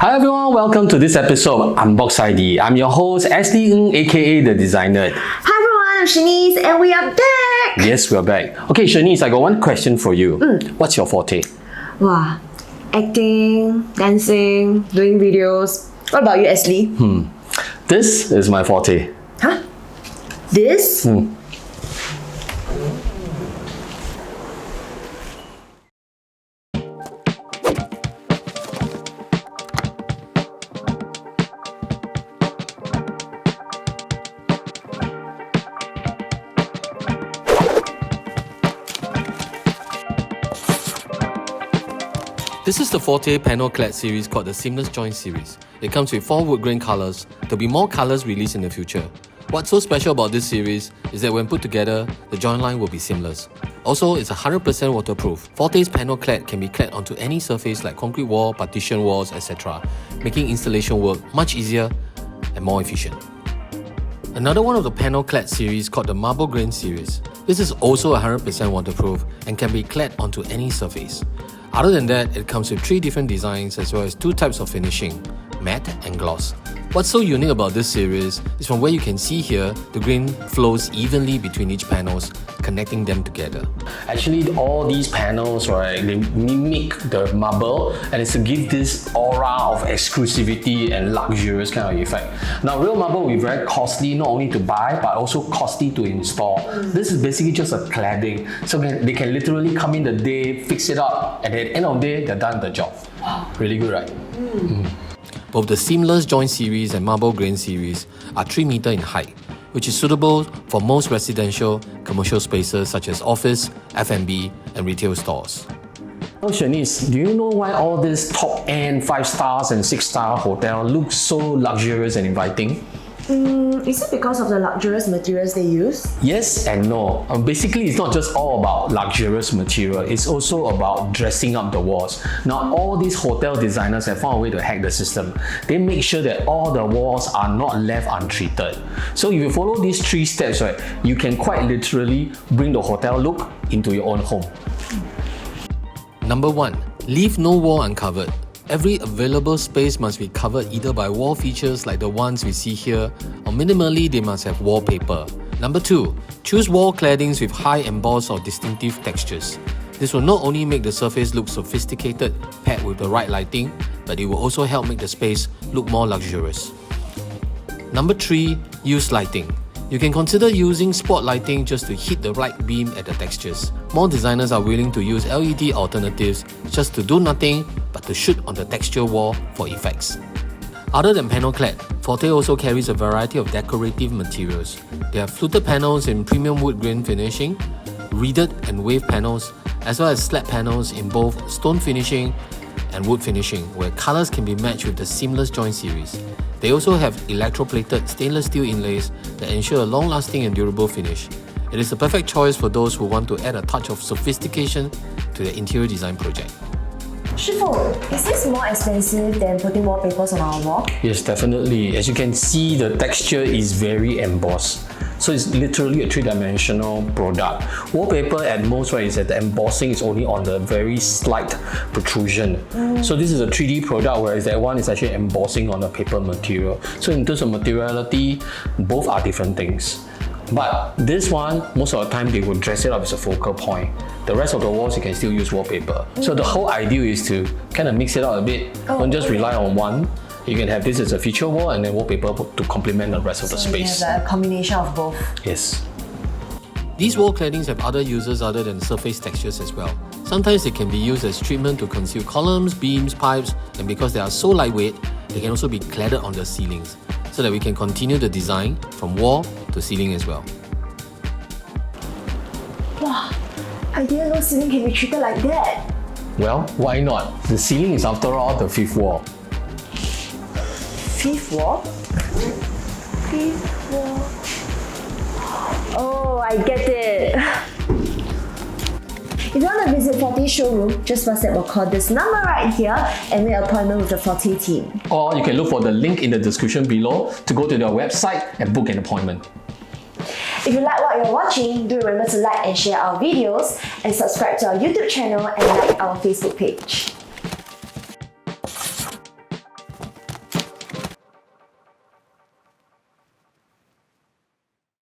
Hi everyone, welcome to this episode of UnboxID. I'm your host, S2 aka The Designer. Hi everyone, I'm Shanice and we are back! Yes, we're back. Okay, Shanice, I got one question for you. What's your forte? Wow, acting, dancing, doing videos. What about you, Ashley? This is my forte. Huh? This? This is the Forte panel clad series called the Seamless Joint series. It comes with 4 wood grain colours. There'll be more colours released in the future. What's so special about this series is that when put together, the joint line will be seamless. Also, it's 100% waterproof. Forte's panel clad can be clad onto any surface like concrete wall, partition walls, etc., making installation work much easier and more efficient. Another one of the panel clad series called the Marble Grain series. This is also 100% waterproof and can be clad onto any surface. Other than that, it comes with 3 different designs as well as 2 types of finishing, matte and gloss. What's so unique about this series is from where you can see here, the grain flows evenly between each panels, connecting them together. Actually, all these panels, right, they mimic the marble and it's to give this aura of exclusivity and luxurious kind of effect. Now, real marble will be very costly, not only to buy, but also costly to install. This is basically just a cladding. So they can literally come in the day, fix it up, and at the end of the day, they're done the job. Really good, right? Both the Seamless Joint series and Marble Grain series are 3 meters in height, which is suitable for most residential, commercial spaces such as office, F&B, and retail stores. Oh, Shanice, do you know why all these top-end 5 stars and 6-star hotel look so luxurious and inviting? Is it because of the luxurious materials they use? Yes and no. Basically, it's not just all about luxurious material, it's also about dressing up the walls. Now, all these hotel designers have found a way to hack the system. They make sure that all the walls are not left untreated. So if you follow these 3 steps, right, you can quite literally bring the hotel look into your own home. Number 1. Leave no wall uncovered. Every available space must be covered either by wall features like the ones we see here, or minimally they must have wallpaper. Number 2. Choose wall claddings with high embossed or distinctive textures. This will not only make the surface look sophisticated paired with the right lighting, but it will also help make the space look more luxurious. Number 3. Use lighting. You can consider using spot lighting just to hit the right beam at the textures. More designers are willing to use LED alternatives just to do nothing but to shoot on the texture wall for effects. Other than panel clad, Forte also carries a variety of decorative materials. They have fluted panels in premium wood grain finishing, reeded and wave panels, as well as slab panels in both stone finishing and wood finishing, where colors can be matched with the Seamless Joint series. They also have electroplated stainless steel inlays that ensure a long-lasting and durable finish. It is the perfect choice for those who want to add a touch of sophistication to their interior design project. Shifu, is this more expensive than putting wallpapers on our wall? Yes, definitely. As you can see, the texture is very embossed. So it's literally a 3-dimensional product. Wallpaper at most, right, is that the embossing is only on the very slight protrusion. So this is a 3D product, whereas that one is actually embossing on the paper material. So in terms of materiality, both are different things. But this one, most of the time they will dress it up as a focal point. The rest of the walls you can still use wallpaper. So the whole idea is to kind of mix it out a bit. Don't just rely on one. You can have this as a feature wall and then wallpaper to complement the rest of the space. So you have a combination of both. Yes. These wall claddings have other uses other than surface textures as well. Sometimes they can be used as treatment to conceal columns, beams, pipes, and because they are so lightweight, they can also be cladded on the ceilings, so that we can continue the design from wall to ceiling as well. Wow, I didn't know ceiling can be treated like that. Well, why not? The ceiling is after all the 5th wall. 5th wall? 5th wall. Oh, I get it. If you want to visit Forte's showroom, just WhatsApp or call this number right here and make an appointment with the Forte team. Or you can look for the link in the description below to go to their website and book an appointment. If you like what you're watching, do remember to like and share our videos and subscribe to our YouTube channel and like our Facebook page.